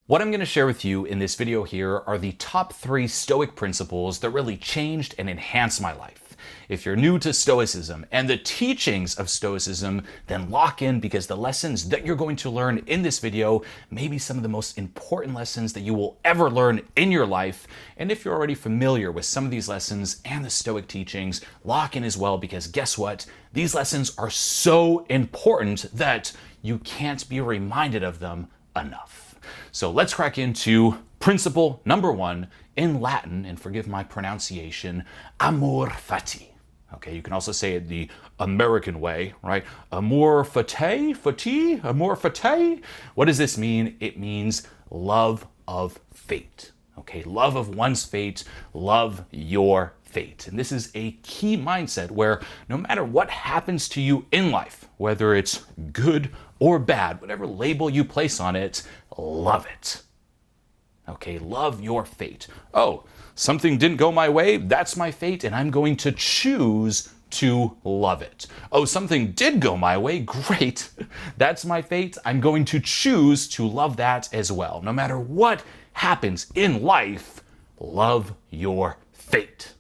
What I'm going to share with you in this video here are the top 3 Stoic principles that really changed and enhanced my life. If you're new to Stoicism and the teachings of Stoicism, then lock in because the lessons that you're going to learn in this video may be some of the most important lessons that you will ever learn in your life. And if you're already familiar with some of these lessons and the Stoic teachings, lock in as well because guess what? These lessons are so important that you can't be reminded of them enough. So let's crack into principle number 1 in Latin, and forgive my pronunciation, AMOR FATI. Okay, you can also say it the American way, right? AMOR FATI, AMOR FATI. What does this mean? It means love of fate. Okay, love of one's fate, love your fate. And this is a key mindset where no matter what happens to you in life, whether it's good or bad, whatever label you place on it, love it. Okay, love your fate. Oh, something didn't go my way, that's my fate, and I'm going to choose to love it. Oh, something did go my way, great. That's my fate, I'm going to choose to love that as well. No matter what happens in life, love your fate.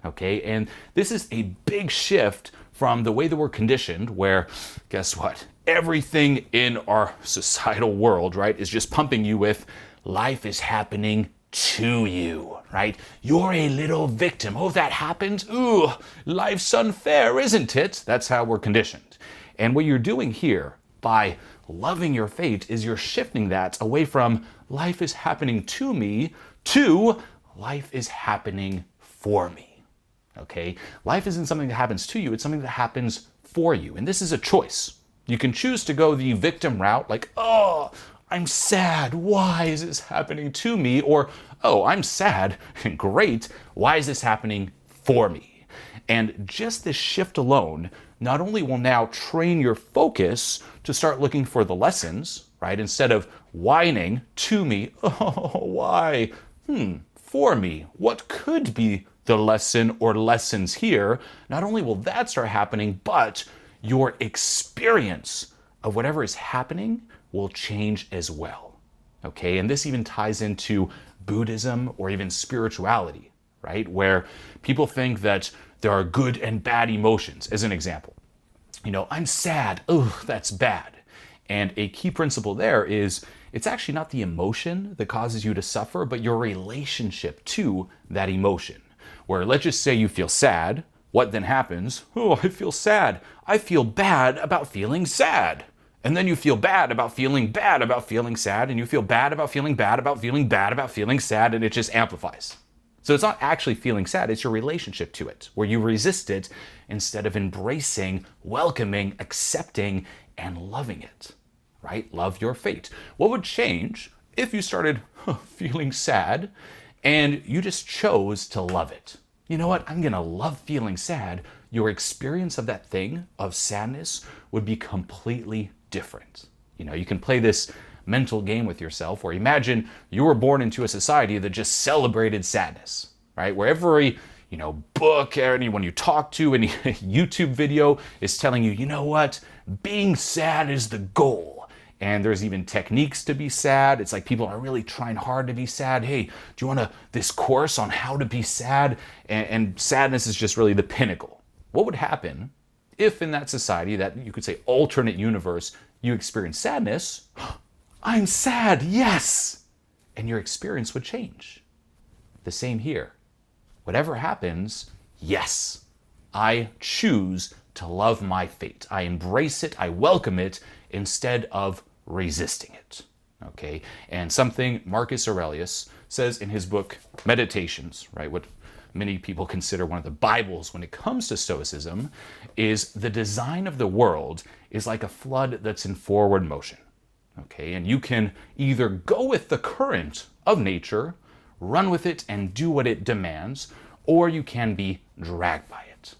Okay, and this is a big shift from the way that we're conditioned, where, guess what? Everything in our societal world, right, is just pumping you with life is happening to you, right? You're a little victim. Oh, that happened? Ooh, life's unfair, isn't it? That's how we're conditioned. And what you're doing here by loving your fate is you're shifting that away from life is happening to me to life is happening for me. Okay? Life isn't something that happens to you, it's something that happens for you. And this is a choice. You can choose to go the victim route, like, oh, I'm sad, why is this happening to me? Or, oh, I'm sad, great, why is this happening for me? And just this shift alone not only will now train your focus to start looking for the lessons, right? Instead of whining to me, oh, why? For me, what could be the lesson or lessons here? Not only will that start happening, but your experience of whatever is happening will change as well. Okay, and this even ties into Buddhism or even spirituality, right? Where people think that there are good and bad emotions, as an example. You know, I'm sad, oh, that's bad. And a key principle there is it's actually not the emotion that causes you to suffer, but your relationship to that emotion. Where let's just say you feel sad, what then happens? Oh, I feel sad. I feel bad about feeling sad. And then you feel bad about feeling sad, and you feel bad about feeling bad about feeling bad about feeling sad, and it just amplifies. So it's not actually feeling sad, it's your relationship to it, where you resist it instead of embracing, welcoming, accepting, and loving it, right? Love your fate. What would change if you started feeling sad and you just chose to love it? You know what? I'm gonna love feeling sad. Your experience of that thing, of sadness, would be completely different. You know, you can play this mental game with yourself where imagine you were born into a society that just celebrated sadness, right? Where every, book, anyone you talk to, any YouTube video is telling you, you know what? Being sad is the goal. And there's even techniques to be sad. It's like people are really trying hard to be sad. Hey, do you want this course on how to be sad? And sadness is just really the pinnacle. What would happen if in that society, that you could say alternate universe, you experience sadness? I'm sad, yes! And your experience would change. The same here. Whatever happens, yes, I choose to love my fate. I embrace it, I welcome it, instead of resisting it. Okay? And something Marcus Aurelius says in his book, Meditations, right? What many people consider one of the Bibles when it comes to Stoicism, is the design of the world is like a flood that's in forward motion. Okay? And you can either go with the current of nature, run with it and do what it demands, or you can be dragged by it.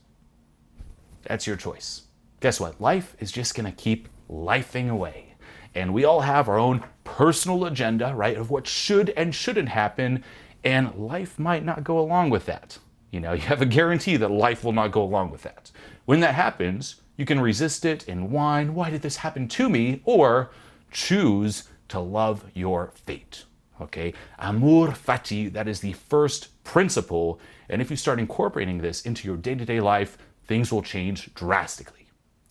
That's your choice. Guess what? Life is just gonna keep lifing away. And we all have our own personal agenda, right, of what should and shouldn't happen, and life might not go along with that. You have a guarantee that life will not go along with that. When that happens, you can resist it and whine, why did this happen to me? Or choose to love your fate. Okay, AMOR FATI, that is the first principle. And if you start incorporating this into your day-to-day life, things will change drastically.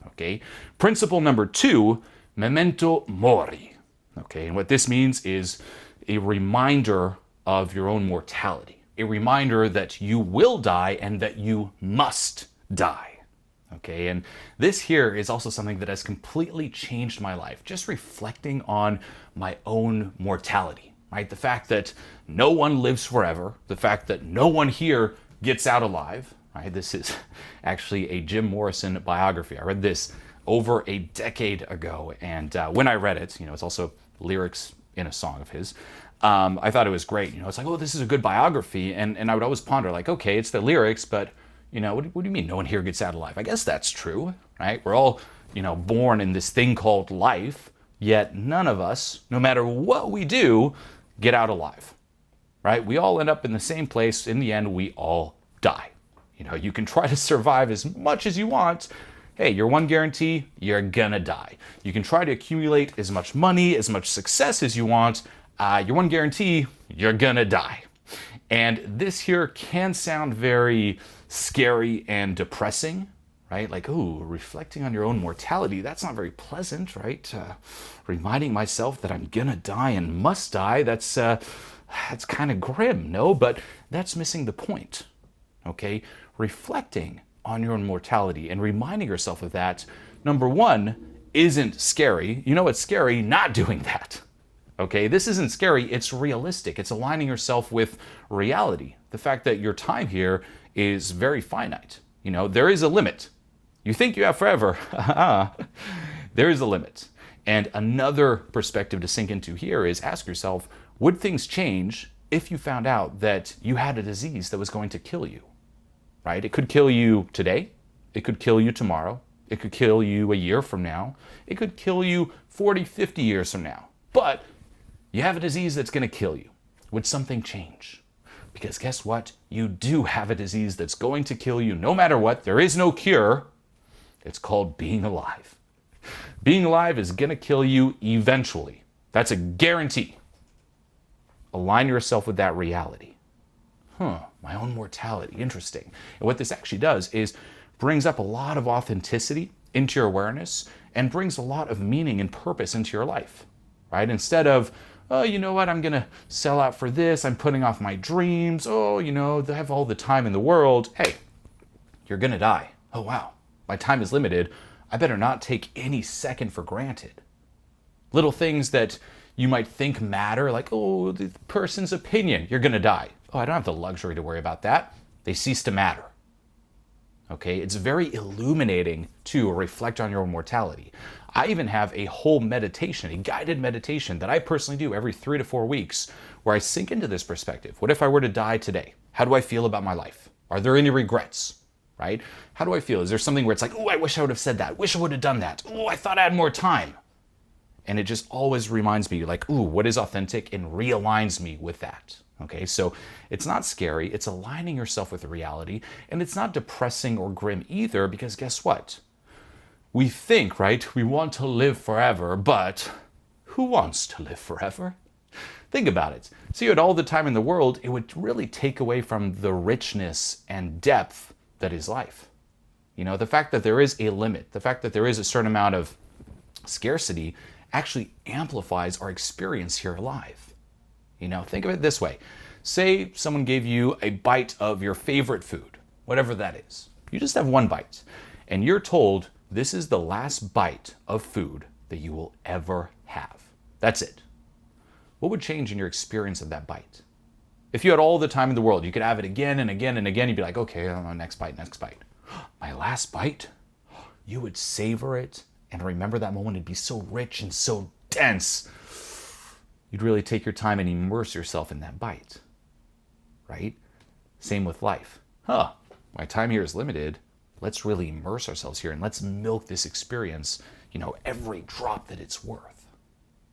Okay, principle number 2, MEMENTO MORI. Okay, and what this means is a reminder of your own mortality, a reminder that you will die and that you must die. Okay, and this here is also something that has completely changed my life, just reflecting on my own mortality, right? The fact that no one lives forever, the fact that no one here gets out alive, right? This is actually a Jim Morrison biography. I read this over a decade ago, and when I read it, it's also lyrics in a song of his. I thought it was great. It's like, oh, this is a good biography, and I would always ponder, like, okay, it's the lyrics, but what do you mean no one here gets out alive? I guess that's true, right? We're all, born in this thing called life, yet none of us, no matter what we do, get out alive, right? We all end up in the same place. In the end, we all die. You can try to survive as much as you want. Hey, your one guarantee, you're gonna die. You can try to accumulate as much money, as much success as you want. Your one guarantee, you're gonna die. And this here can sound very scary and depressing, right? Like, ooh, reflecting on your own mortality, that's not very pleasant, right? Reminding myself that I'm gonna die and must die, that's kind of grim, no? But that's missing the point, okay? Reflecting on your own mortality and reminding yourself of that, number 1, isn't scary. What's scary? Not doing that. Okay, this isn't scary, it's realistic. It's aligning yourself with reality. The fact that your time here is very finite. There is a limit. You think you have forever. There is a limit. And another perspective to sink into here is ask yourself, would things change if you found out that you had a disease that was going to kill you? Right? It could kill you today. It could kill you tomorrow. It could kill you a year from now. It could kill you 40, 50 years from now. But you have a disease that's going to kill you. Would something change? Because guess what? You do have a disease that's going to kill you no matter what. There is no cure. It's called being alive. Being alive is going to kill you eventually. That's a guarantee. Align yourself with that reality. My own mortality. Interesting. And what this actually does is brings up a lot of authenticity into your awareness and brings a lot of meaning and purpose into your life, right? Instead of, oh, you know what, I'm going to sell out for this. I'm putting off my dreams. Oh, they have all the time in the world. Hey, you're going to die. Oh, wow, my time is limited. I better not take any second for granted. Little things that you might think matter, like, oh, the person's opinion, you're going to die. Oh, I don't have the luxury to worry about that. They cease to matter. Okay, it's very illuminating to reflect on your own mortality. I even have a whole meditation, a guided meditation that I personally do every 3 to 4 weeks where I sink into this perspective. What if I were to die today? How do I feel about my life? Are there any regrets, right? How do I feel? Is there something where it's like, oh, I wish I would have said that. Wish I would have done that. Oh, I thought I had more time. And it just always reminds me, like, ooh, what is authentic, and realigns me with that. Okay, so it's not scary. It's aligning yourself with the reality, and it's not depressing or grim either, because guess what? We think, right, we want to live forever, but who wants to live forever? Think about it. So you had all the time in the world, it would really take away from the richness and depth that is life. The fact that there is a limit, the fact that there is a certain amount of scarcity actually amplifies our experience here alive. Think of it this way. Say someone gave you a bite of your favorite food, whatever that is. You just have one bite, and you're told this is the last bite of food that you will ever have. That's it. What would change in your experience of that bite? If you had all the time in the world, you could have it again and again and again. You'd be like, okay, next bite, next bite. My last bite? You would savor it and remember that moment. It'd be so rich and so dense. You'd really take your time and immerse yourself in that bite, right? Same with life. My time here is limited. Let's really immerse ourselves here and let's milk this experience, every drop that it's worth.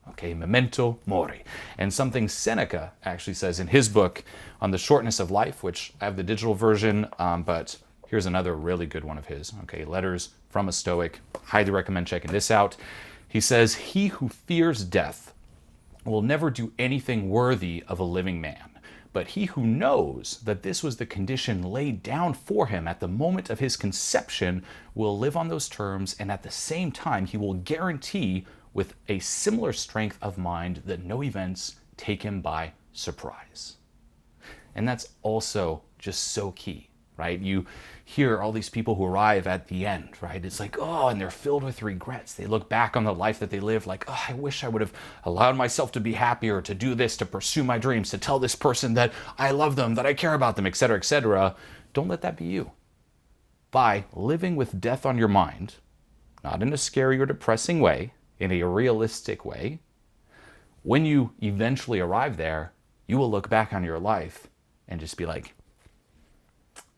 Okay, memento mori. And something Seneca actually says in his book on the shortness of life, which I have the digital version, but here's another really good one of his. Okay, Letters from a Stoic. Highly recommend checking this out. He says, he who fears death will never do anything worthy of a living man. But he who knows that this was the condition laid down for him at the moment of his conception will live on those terms, and at the same time he will guarantee with a similar strength of mind that no events take him by surprise. And that's also just so key, right? You hear all these people who arrive at the end, right? It's like, oh, and they're filled with regrets. They look back on the life that they lived like, oh, I wish I would have allowed myself to be happier, to do this, to pursue my dreams, to tell this person that I love them, that I care about them, etc., etc. Don't let that be you. By living with death on your mind, not in a scary or depressing way, in a realistic way, when you eventually arrive there, you will look back on your life and just be like,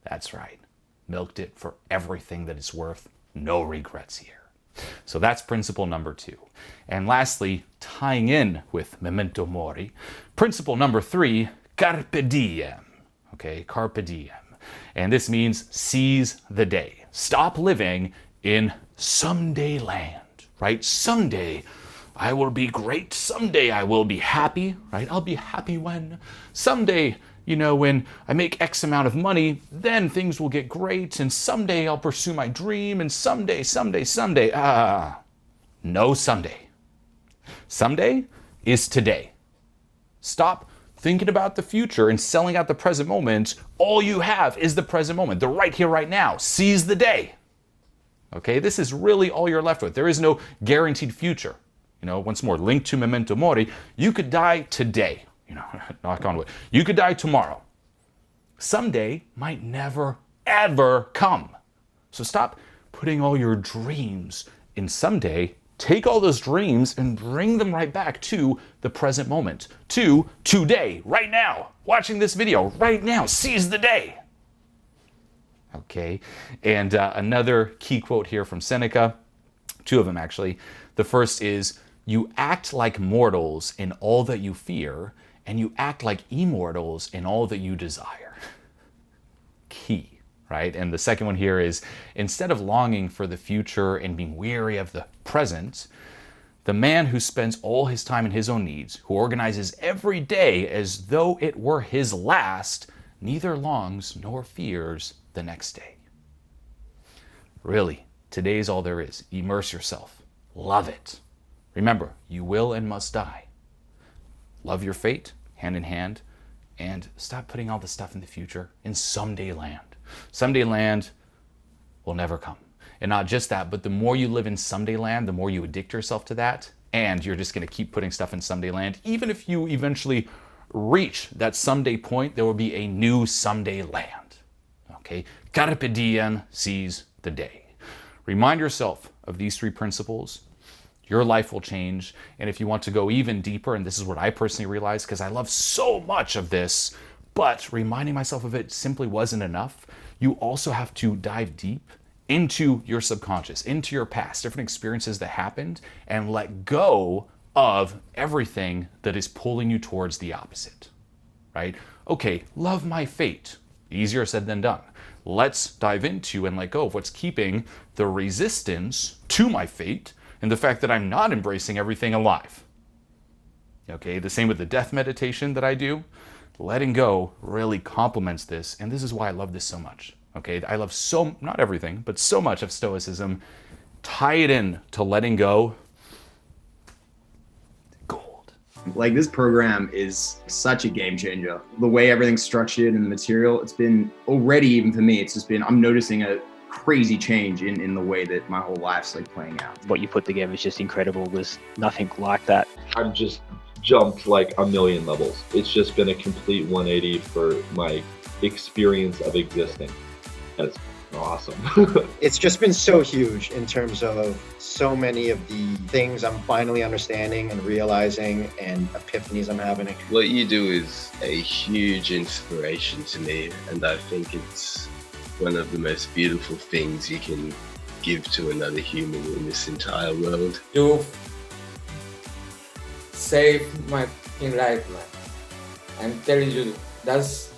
that's right. Milked it for everything that it's worth. No regrets here. So that's principle number 2. And lastly, tying in with memento mori, principle number 3, carpe diem. Okay, carpe diem. And this means seize the day. Stop living in someday land, right? Someday I will be great. Someday I will be happy, right? I'll be happy when someday, when I make X amount of money, then things will get great, and someday I'll pursue my dream, and someday. No someday. Someday is today. Stop thinking about the future and selling out the present moment. All you have is the present moment, the right here, right now. Seize the day. Okay, this is really all you're left with. There is no guaranteed future. Once more, linked to memento mori, you could die today. Knock on wood. You could die tomorrow. Someday might never, ever come. So stop putting all your dreams in someday. Take all those dreams and bring them right back to the present moment, to today, right now, watching this video, right now. Seize the day. Okay, and another key quote here from Seneca, 2 of them actually. The first is, you act like mortals in all that you fear, and you act like immortals in all that you desire. Key, right? And the second one here is, instead of longing for the future and being weary of the present, the man who spends all his time in his own needs, who organizes every day as though it were his last, neither longs nor fears the next day. Really, today's all there is. Immerse yourself. Love it. Remember, you will and must die. Love your fate, hand in hand, and stop putting all the stuff in the future in someday land. Someday land will never come. And not just that, but the more you live in someday land, the more you addict yourself to that, and you're just going to keep putting stuff in someday land. Even if you eventually reach that someday point, there will be a new someday land. Okay? Carpe diem, seize the day. Remind yourself of these 3 principles. Your life will change. And if you want to go even deeper, and this is what I personally realized because I love so much of this, but reminding myself of it simply wasn't enough. You also have to dive deep into your subconscious, into your past, different experiences that happened, and let go of everything that is pulling you towards the opposite, right? Okay, love my fate. Easier said than done. Let's dive into and let go of what's keeping the resistance to my fate and the fact that I'm not embracing everything alive. Okay, the same with the death meditation that I do. Letting go really complements this, and this is why I love this so much. Okay, I love not everything, but so much of Stoicism. Tie it in to letting go. Gold. Like, this program is such a game changer. The way everything's structured and the material, it's been already, even for me, I'm noticing a crazy change in the way that my whole life's like playing out. What you put together is just incredible. There's nothing like that. I've just jumped like a million levels. It's just been a complete 180 for my experience of existing. That's awesome. It's just been so huge in terms of so many of the things I'm finally understanding and realizing and epiphanies I'm having. What you do is a huge inspiration to me, and I think it's one of the most beautiful things you can give to another human in this entire world. You saved my fucking life, man. I'm telling you, this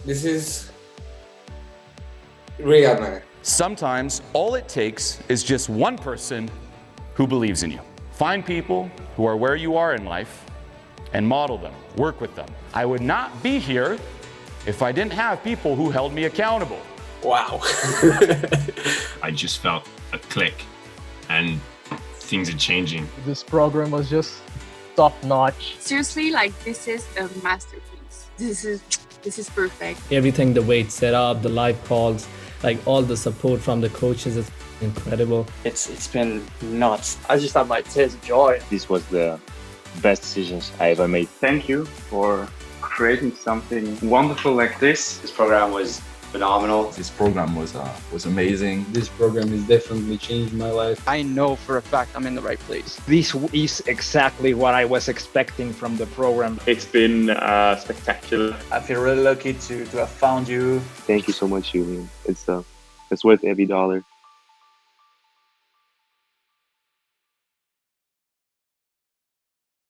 is real, man. Sometimes all it takes is just one person who believes in you. Find people who are where you are in life and model them, work with them. I would not be here if I didn't have people who held me accountable. Wow. I just felt a click and things are changing. This program was just top notch. Seriously, like this is a masterpiece. This is perfect. Everything, the way it's set up, the live calls, like all the support from the coaches is incredible. It's been nuts. I just had my tears of joy. This was the best decisions I ever made. Thank you for creating something wonderful like this. This program was phenomenal. This program was amazing. This program has definitely changed my life. I know for a fact I'm in the right place. This is exactly what I was expecting from the program. It's been spectacular. I feel really lucky to have found you. Thank you so much, Julien. It's worth every dollar.